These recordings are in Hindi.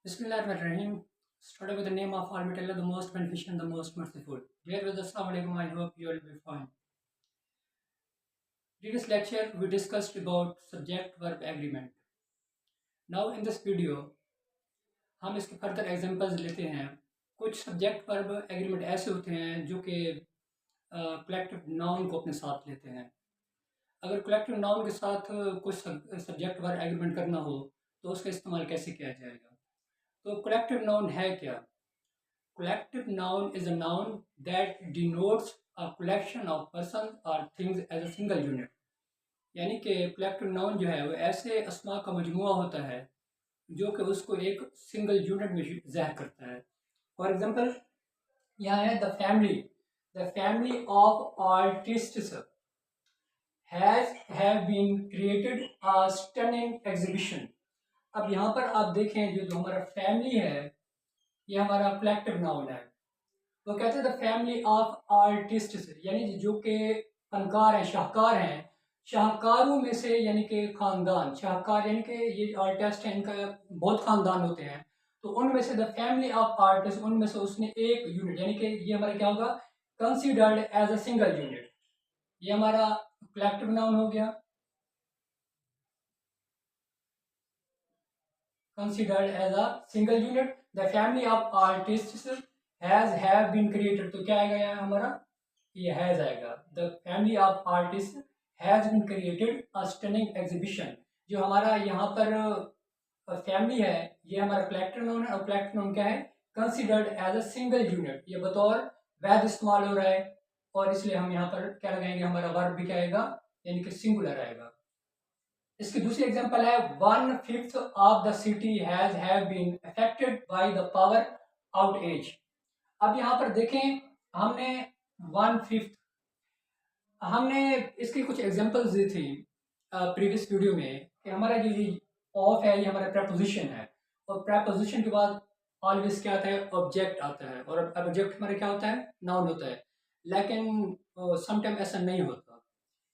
Bismillahirrahmanirrahim. Started with the name of Almighty Allah, the most beneficent, the most merciful. Dear brothers, Assalamu alaikum. I hope you will be fine. Previous lecture we discussed about subject-verb agreement. Now in this video हम इसके फर्दर एग्जांपल्स लेते हैं. कुछ सब्जेक्ट-वर्ब एग्रीमेंट ऐसे होते हैं जो कि कलेक्टिव नाउन को अपने साथ लेते हैं. अगर कलेक्टिव नाउन के साथ कुछ सब्जेक्ट-वर्ब एग्रीमेंट करना हो तो उसका इस्तेमाल कैसे किया जाएगा. तो कलेक्टिव नाउन है क्या? Collective noun is a noun that denotes a collection of persons or things as a single unit. यानी कि collective noun जो है वो ऐसे अस्मा का मजमुआ होता है जो कि उसको एक सिंगल यूनिट में ज़ाहिर करता है. फॉर एग्जांपल यहाँ है the family of artists have been created a stunning exhibition. अब यहाँ पर आप देखें जो हमारा फैमिली है ये हमारा कलेक्टिव नाउन है. तो कहते हैं द फैमिली ऑफ आर्टिस्ट्स यानी जो कि फनकार हैं, शाहकार हैं, शाहकारों में से यानी कि खानदान, शाहकार यानी कि ये आर्टिस्ट हैं इनका बहुत खानदान होते हैं. तो उनमें से द फैमिली ऑफ आर्टिस्ट उनमें से उसने एक यूनिट यानी कि ये हमारा क्या होगा considered as a single unit. ये हमारा कलेक्टिव नाउन हो गया. Considered as a single unit. The family of artists have been created. तो क्या आएगा यहाँ हमारा ये has आएगा. The family of artist has been created a stunning exhibition. जो हमारा यहाँ पर फैमिली है ये हमारा कलेक्टिव नाउन है और कलेक्टिव नाउन क्या है considered as a single unit. ये बतौर वैध इस्तेमाल हो रहा है और इसलिए हम यहाँ पर क्या लगाएंगे हमारा वर्ब भी क्या आएगा यानी कि सिंगुलर आएगा. इसकी दूसरी एग्जांपल है 1/5 of the city have been affected by the power outage. अब यहाँ पर देखें हमने 1/5 हमने इसकी कुछ एग्जांपल्स दी थी प्रीवियस वीडियो में कि हमारा जो ये ऑफ है ये हमारा प्रपोजिशन है और प्रपोजिशन के बाद ऑलवेज क्या आता है ऑब्जेक्ट आता है और ऑब्जेक्ट हमारा क्या होता है नाउन होता है. लेकिन समटाइम ऐसा नहीं होता.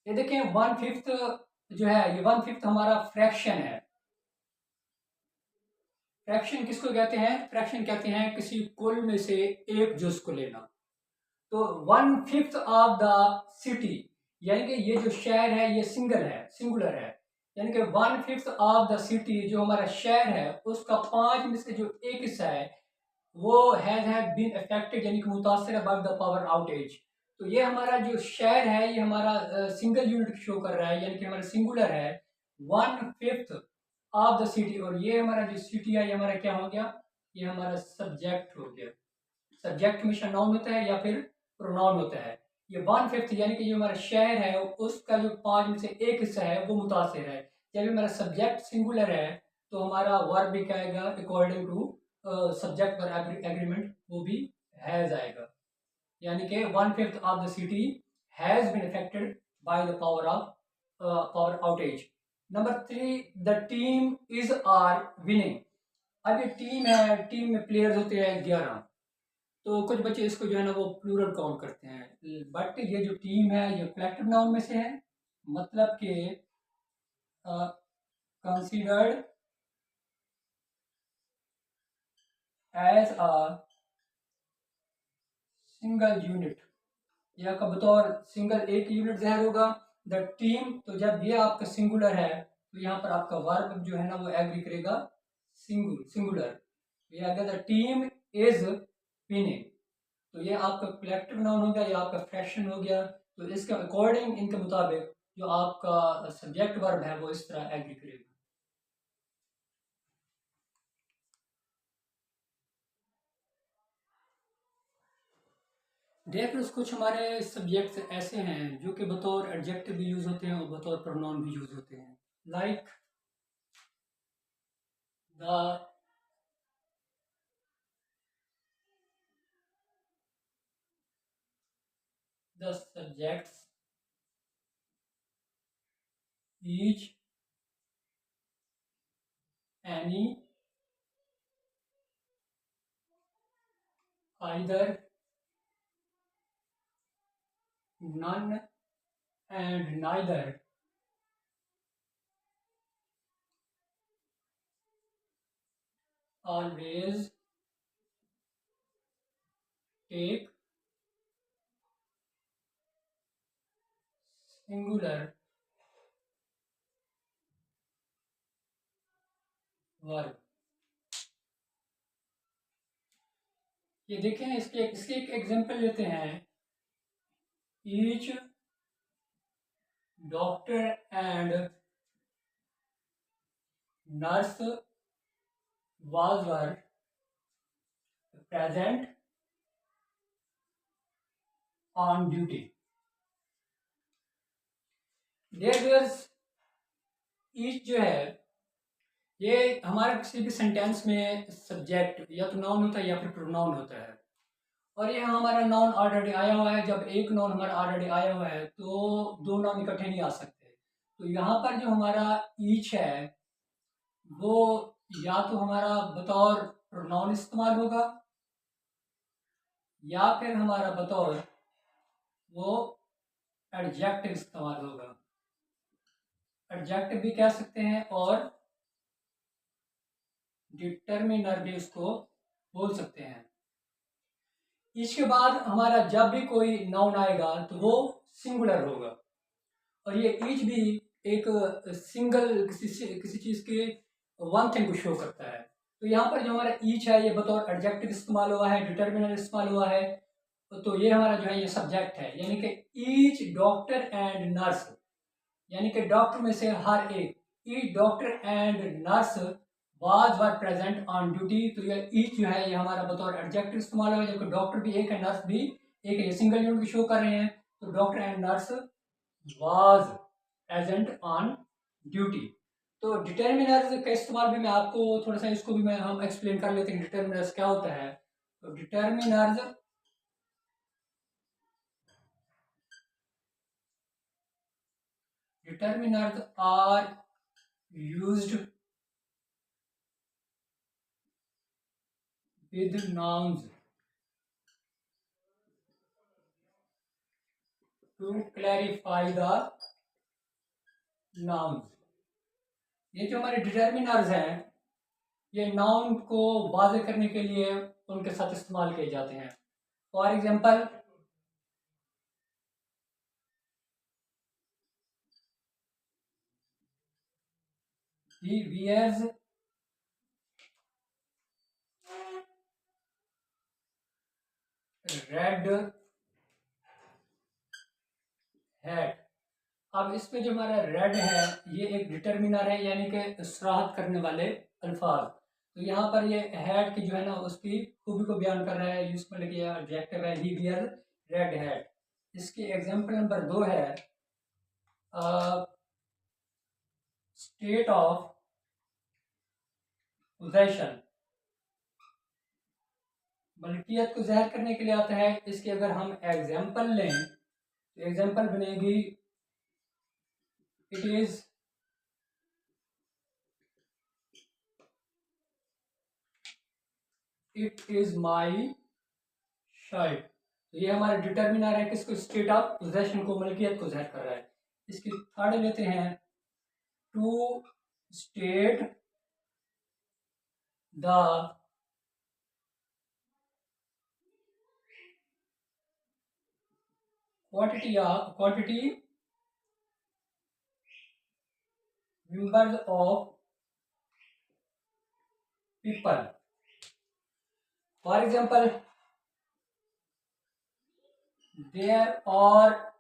ये देखें 1/5 जो है ये 1/5 हमारा फ्रैक्शन है. फ्रैक्शन किसको कहते हैं? फ्रैक्शन कहते हैं किसी कुल में से एक जुज को लेना. तो 1/5 ऑफ द सिटी यानी कि ये जो शहर है ये सिंगुलर है यानी कि 1/5 ऑफ द सिटी जो हमारा शहर है उसका 5 में से जो एक हिस्सा है वो हैव बीन अफेक्टेड यानी कि मुतासर है बाय द पावर आउटेज. तो ये हमारा जो शहर है ये हमारा सिंगल यूनिट शो कर रहा है यानी कि हमारा सिंगुलर है 1/5 ऑफ द सिटी. और ये हमारा जो सिटी है ये हमारा क्या हो गया ये हमारा सब्जेक्ट हो गया. सब्जेक्ट हमेशा नाउन होता है या फिर प्रोनाउन होता है. ये 1/5 यानी कि जो हमारा शहर है उसका जो 5 में से एक हिस्सा है वो मुतासिर है. जब हमारा सब्जेक्ट सिंगुलर है तो हमारा वर्ब भी क्या आएगा अकॉर्डिंग टू सब्जेक्ट पर एग्रीमेंट वो भी हैज आएगा. यानी कि 1/5 of the city has been affected by the power outage. Number 3 the team is are winning. अब ये टीम है, टीम में प्लेयर्स होते हैं 11. तो कुछ बच्चे इसको जो है ना वो प्लूरल काउंट करते हैं. बट ये जो टीम है ये कलेक्टिव नाउन में से है. मतलब कि considered as a single unit या का बतौर सिंगल एक यूनिट ज़ाहिर होगा. द टीम तो जब ये आपका सिंगुलर है तो यहाँ पर आपका वर्ब जो है ना वो एग्री करेगा सिंगुलर. ये अगर द टीम इज विनिंग तो ये आपका कलेक्टिव नाउन हो गया या आपका फ्रैक्शन हो गया. तो इसके अकॉर्डिंग इनके मुताबिक जो आपका सब्जेक्ट वर्ब है वो इस तरह एग्री करेगा. डेफिनेट कुछ हमारे सब्जेक्ट्स ऐसे हैं जो कि बतौर एडजेक्टिव भी यूज होते हैं और बतौर प्रोनाउन भी यूज होते हैं. Like the subjects each any either none and neither always take singular verb। ये देखें, इसके एक एग्जांपल लेते हैं। Each doctor and nurse was were present on duty। There each जो है ये हमारे किसी भी सेंटेंस में सब्जेक्ट या तो नाउन होता है या फिर प्रोनाउन होता है। और ये हमारा नाउन ऑलरेडी आया हुआ है। जब एक नाउन हमारा ऑलरेडी आया हुआ है तो दो नाउन इकट्ठे नहीं आ सकते। तो यहाँ पर जो हमारा ईच है वो या तो हमारा बतौर प्रोनाउन इस्तेमाल होगा या फिर हमारा बतौर वो एडजेक्टिव इस्तेमाल होगा। एडजेक्टिव भी कह सकते हैं और डिटर्मिनर भी उसको बोल सकते हैं। इसके बाद हमारा जब भी कोई नाउन आएगा तो वो सिंगुलर होगा। और ये ईच भी एक सिंगल किसी चीज़ के वन थिंग को शो करता है। तो यहाँ पर जो हमारा ईच है ये बतौर एडजेक्टिव इस्तेमाल हुआ है, डिटर्मिनर इस्तेमाल हुआ है। तो ये हमारा जो है ये सब्जेक्ट है, यानी कि ईच डॉक्टर एंड नर्स, यानी कि डॉक्टर में से हर एक, each doctor and nurse was were present on duty. तो ये ईच जो है ये हमारा बतौर एडजेक्टिव इस्तेमाल हुआ है, जबकि डॉक्टर भी एक है, नर्स भी एक है, ये सिंगल यूनिट शो कर रहे हैं। तो doctor and nurse was present on duty. तो डिटर्मिनर्स का इस्तेमाल भी मैं आपको थोड़ा सा इसको भी हम एक्सप्लेन कर लेते हैं डिटर्मिनर्स क्या होता है। तो determiners are used with nouns to clarify the nouns। ये जो हमारे डिटर्मिनर्स हैं ये नाउन को वाज़ेह करने के लिए उनके साथ इस्तेमाल किए जाते हैं। For example he wears red hat. अब इसमें जो हमारा रेड है ये एक डिटर्मिनर है, यानी कि सराहत करने वाले अल्फाज। तो यहाँ पर ये हैट की जो है ना उसकी खूबी को बयान कर रहा है, यूजफुल किया एडजेक्टिव है, ही वियर रेड हैट। इसकी एग्जांपल नंबर 2 है स्टेट ऑफ पोजेशन, मलकियत को ज़ाहिर करने के लिए आता है। इसके अगर हम एग्जांपल लें तो एग्जांपल बनेगी इट इज माई शर्ट। तो ये हमारा डिटर्मिनर है किसको, स्टेट ऑफ पोजेशन को, मलकियत को ज़ाहिर कर रहा है। इसकी थर्ड लेते हैं to state the quantity members of people। For example, there are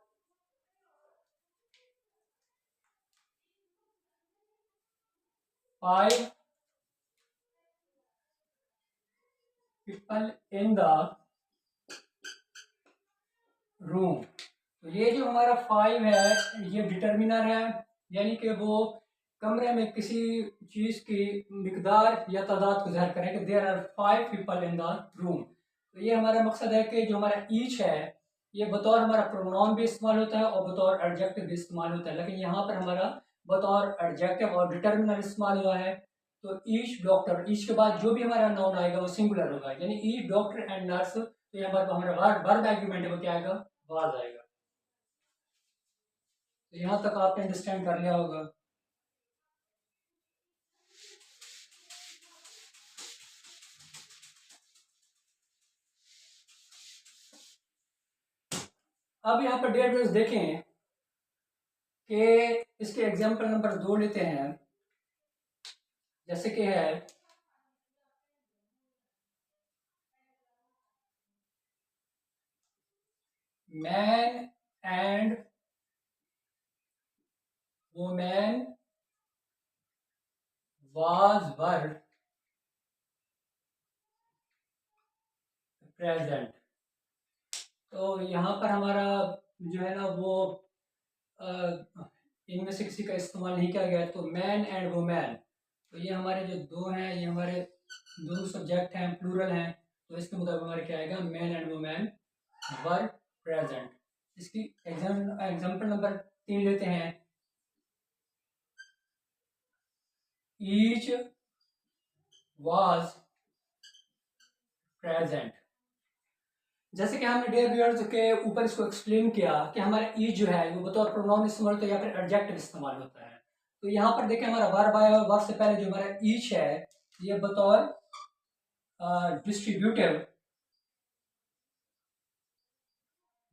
5 people in the room। तो ये जो हमारा 5 है ये डिटर्मिनर है, यानी कि वो कमरे में किसी चीज़ की मिकदार या तादाद को ज़ाहिर करें कि there are 5 people in the room. तो ये हमारा मकसद है कि जो हमारा ईच है ये बतौर हमारा प्रोनाउन भी इस्तेमाल होता है और बतौर एडजेक्टिव भी इस्तेमाल होता है, लेकिन यहाँ पर हमारा बतौर एडजेक्टिव और डिटर्मिनर इस्तेमाल हुआ है। तो ईच डॉक्टर, ईच के बाद जो भी हमारा नाउन आएगा वो सिंगुलर होगा, यानी ईच डॉक्टर एंड नर्स। तो यहाँ पर हमारा वर्ब एग्रीमेंट है वो क्या आएगा, वाज आएगा। तो यहाँ तक आपने अंडरस्टैंड कर लिया होगा। अब यहाँ पर डेट देखें कि इसके एग्जाम्पल नंबर 2 लेते हैं, जैसे कि है man and women were present. तो यहाँ पर हमारा जो है ना वो इनमें से किसी का इस्तेमाल नहीं किया गया, तो मैन एंड वुमेन, तो ये हमारे जो दो हैं ये हमारे दोनों सब्जेक्ट हैं, प्लूरल हैं, तो इसके मुताबिक हमारे क्या आएगा, man and women were present. इसकी एग्जाम्पल नंबर 3 लेते हैं, ईच वाज प्रेजेंट। जैसे कि हमने डियर व्यूअर्स के ऊपर इसको एक्सप्लेन किया कि हमारा ईच जो है वो बतौर प्रोनाउन इस्तेमाल होता है या फिर एडजेक्टिव इस्तेमाल होता है। तो यहाँ पर देखें हमारा वर्ब आया और वर्ब से पहले जो हमारा ईच है ये बतौर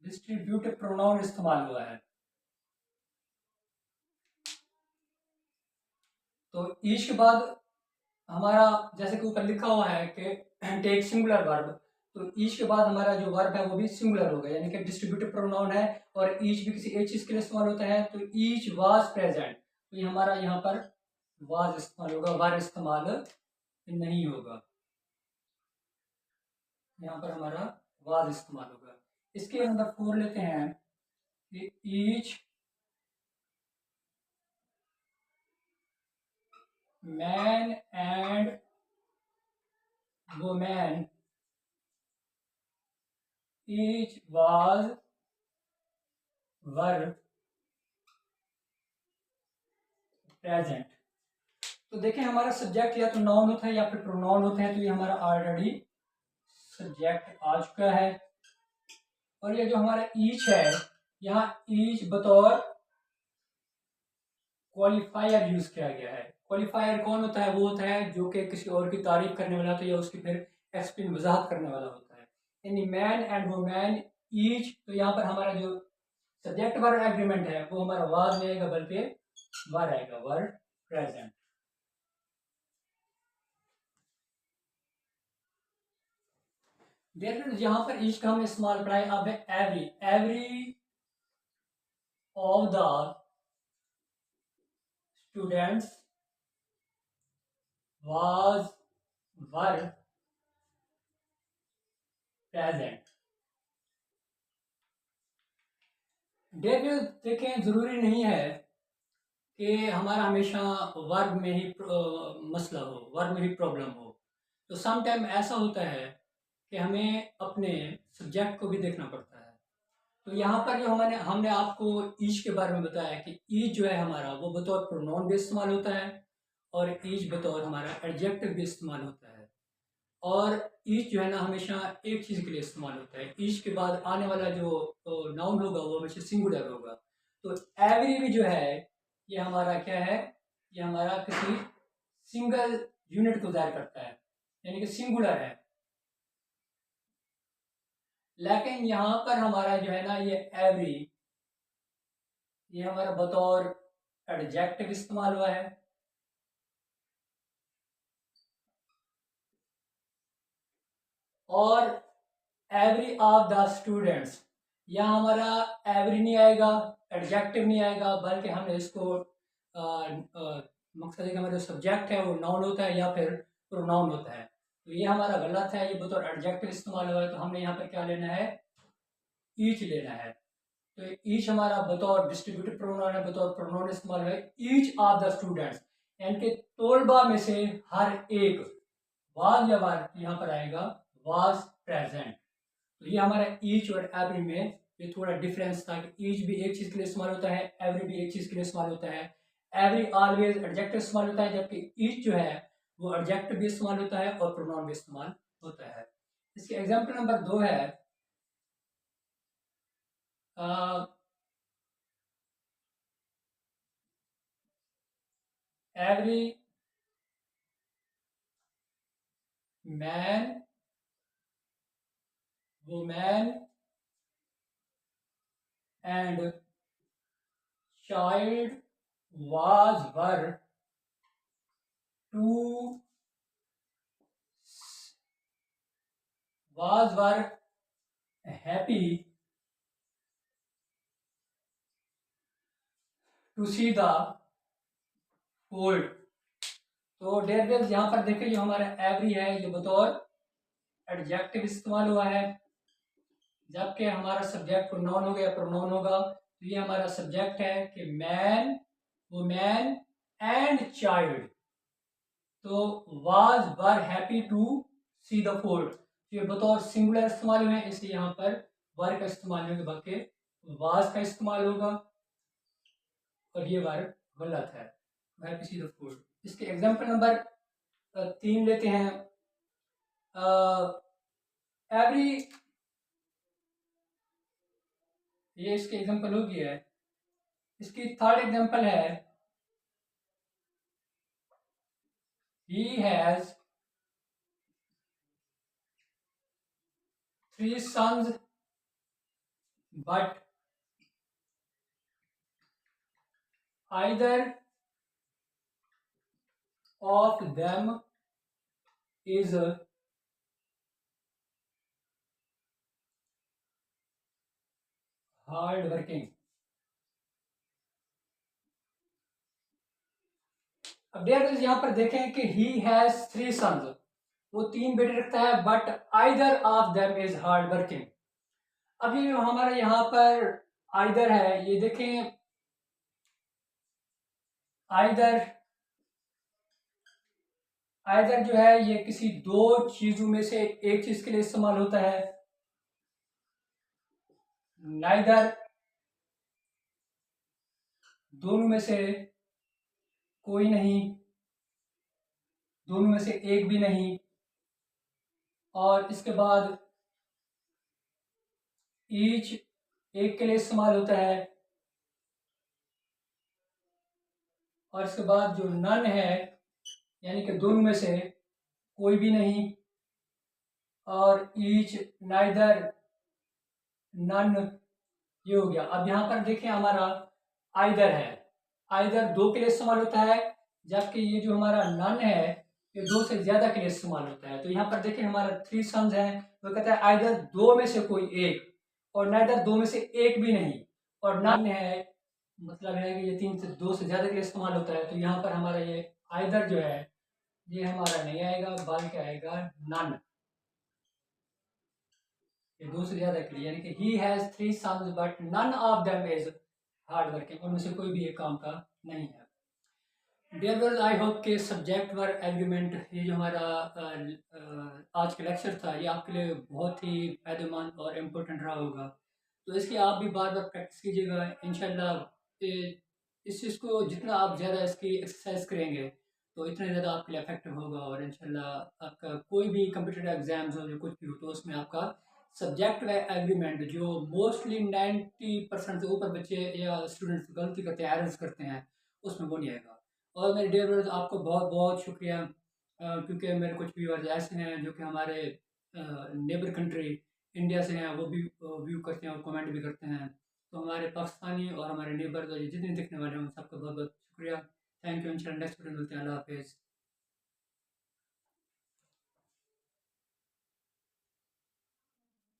डिस्ट्रीब्यूटिव प्रोनाउन इस्तेमाल हुआ है। तो ईच के बाद हमारा जैसे कि ऊपर लिखा हुआ है कि टेक सिंगुलर वर्ब, तो ईच के बाद हमारा जो वर्ब है वो भी सिंगुलर होगा, यानी कि डिस्ट्रीब्यूटिव प्रोनाउन है और ईच भी किसी एक चीज के लिए इस्तेमाल होता है। तो ईच वाज प्रेजेंट, तो ये हमारा यहाँ पर वाज इस्तेमाल होगा, वर इस्तेमाल नहीं होगा, यहाँ पर हमारा वाज इस्तेमाल होगा। इसके अंदर 4 लेते हैं कि each man and women each was were present. तो देखें हमारा सब्जेक्ट या तो नाउन होता है या फिर प्रोनाउन होता है, तो ये हमारा ऑलरेडी सब्जेक्ट आ चुका है। और ये जो हमारा ईच है, यहाँ ईच बतौर क्वालिफायर यूज किया गया है। क्वालिफायर कौन होता है, वो होता है जो कि किसी और की तारीफ करने वाला होता है या उसकी फिर एक्सप्लेन वजाहत करने वाला होता है। यानी मैन एंड वुमेन ईच, तो यहाँ पर हमारा जो सब्जेक्ट वर्ब एग्रीमेंट है वो हमारा वाज नहीं आएगा बल्कि वर आएगा, वर प्रेजेंट। देयर यहाँ पर ईच का हमने इस्तेमाल पढ़ा है। अब है every of the students was were present. देखें जरूरी नहीं है कि हमारा हमेशा वर्ब में ही मसला हो, वर्ब में ही प्रॉब्लम हो। तो सम टाइम ऐसा होता है कि हमें अपने सब्जेक्ट को भी देखना पड़ता है। तो यहाँ पर जो हमने हमने आपको ईच के बारे में बताया कि ईच जो है हमारा वो बतौर प्रोनाउन भी इस्तेमाल होता है और ईच बतौर हमारा एडजेक्टिव भी इस्तेमाल होता है। और ईच जो है ना हमेशा एक चीज़ के लिए इस्तेमाल होता है। ईच के बाद आने वाला जो नाउन होगा वो हमेशा सिंगुलर होगा। तो एवरी भी जो है ये हमारा क्या है, ये हमारा किसी सिंगल यूनिट को जाहिर करता है, यानी कि सिंगुलर है। लेकिन यहाँ पर हमारा जो है ना ये एवरी, ये हमारा बतौर एडजेक्टिव इस्तेमाल हुआ है। और एवरी ऑफ द स्टूडेंट्स, यहाँ हमारा एवरी नहीं आएगा, एडजेक्टिव नहीं आएगा, बल्कि हमने इसको मकसद है कि हमारा जो सब्जेक्ट है वो नाउन होता है या फिर प्रोनाउन होता है। तो ये हमारा गलत है, ये बतौर एडजेक्टिव इस्तेमाल हुआ है, तो हमने यहाँ पर क्या लेना है, ईच लेना है। तो ईच हमारा बतौर डिस्ट्रीब्यूटिव प्रोनाउन है, बतौर प्रोनाउन इस्तेमाल है। ईच ऑफ द स्टूडेंट्स यानी कि तोलबा में से हर एक, वाज या वार यहाँ पर आएगा वाज प्रेजेंट। तो ये हमारा ईच और एवरी में ये थोड़ा डिफरेंस था कि ईच भी एक चीज के लिए इस्तेमाल होता है, एवरी भी एक चीज के लिए इस्तेमाल होता है। एवरी ऑलवेज एडजेक्टिव इस्तेमाल होता है, जबकि ईच जो है वो एडजेक्टिव भी इस्तेमाल होता है और प्रोनाउन भी इस्तेमाल होता है। इसके एग्जाम्पल नंबर 2 है every man women and child were to were happy to see the fold। तो डेयर वेव्स यहाँ पर देखिए जो हमारा एवरी है ये बतौर एडजेक्टिव इस्तेमाल हुआ है, जबकि हमारा सब्जेक्ट प्रोनाउन हो गया प्रोनाउन होगा। तो ये हमारा सब्जेक्ट है कि मैन, वुमेन एंड चाइल्ड। तो was were happy to see the fold, ये बतौर सिंगुलर इस्तेमाल हुए हैं, इसलिए यहाँ पर वर का इस्तेमाल नहीं होगा बल्कि वाज का इस्तेमाल होगा, और ये वर गलत है, हैप्पी सी द फोल्ड। इसके एग्जाम्पल नंबर 3 लेते हैं। एवरी, ये इसके एग्जाम्पल हो गया है। इसकी थर्ड एग्जाम्पल है he has 3 sons but either of them is hard working। अब डियर यहाँ पर देखें कि he has 3 sons, वो 3 बेटे रखता है, but either of them is hard working। अब ये हमारा यहाँ पर either है, ये देखें either जो है ये किसी दो चीजों में से एक चीज के लिए इस्तेमाल होता है। नाइदर, दोनों में से कोई नहीं, दोनों में से एक भी नहीं, और इसके बाद ईच एक के लिए इस्तेमाल होता है, और इसके बाद जो नन है यानी कि दोनों में से कोई भी नहीं, और ईच, नाइदर, नन, ये हो गया। अब यहाँ पर देखिए हमारा आइदर है, आइदर दो के लिए इस्तेमाल होता है, जबकि ये जो हमारा नन है ये दो से ज्यादा के लिए इस्तेमाल होता है। तो यहाँ पर देखिए हमारा 3 सन्स है, वो कहता है आइदर दो में से कोई एक, और नाइदर दो में से एक भी नहीं, और नन है मतलब है कि ये 3 से 2 से ज्यादा के लिए इस्तेमाल होता है। तो यहाँ पर हमारा ये आइदर जो है ये हमारा नहीं आएगा, बल्कि आएगा नन, ये दो से ज्यादा के लिए, यानी कि he has 3 sons but none of them is hard working, उनमें से कोई भी एक काम का नहीं है। डियर व्यूअर्स, आई होप के सब्जेक्ट वर्ब एग्रीमेंट, ये जो हमारा आज का लेक्चर था, ये आपके लिए बहुत ही फायदेमंद और इम्पोर्टेंट रहा होगा। तो इसकी आप भी बार बार प्रैक्टिस कीजिएगा इंशाल्लाह। इस चीज़ को जितना आप ज़्यादा इसकी एक्सरसाइज करेंगे तो इतना ज़्यादा आपके लिए इफेक्टिव होगा, और इंशाल्लाह आपका कोई भी कंप्यूटर एग्जाम्स हो या कुछ भी हो तो उसमें आपका सब्जेक्ट व एग्रीमेंट, जो मोस्टली 90% से ऊपर बच्चे या स्टूडेंट्स गलती करते हैं, एरर्स करते हैं, उसमें वो नहीं आएगा। और मेरे डियर व्यूअर्स, आपको बहुत बहुत शुक्रिया, क्योंकि मेरे कुछ व्यूअर्स ऐसे हैं जो कि हमारे नेबर कंट्री इंडिया से हैं, वो भी व्यू करते हैं और कमेंट भी करते हैं। तो हमारे पाकिस्तानी और हमारे नेबर जितने दिखने वाले हैं उन सबका बहुत बहुत शुक्रिया। Thank you. इंशाल्लाह नेक्स्ट वीडियो मिलते हैं। अल्लाह हाफिज़।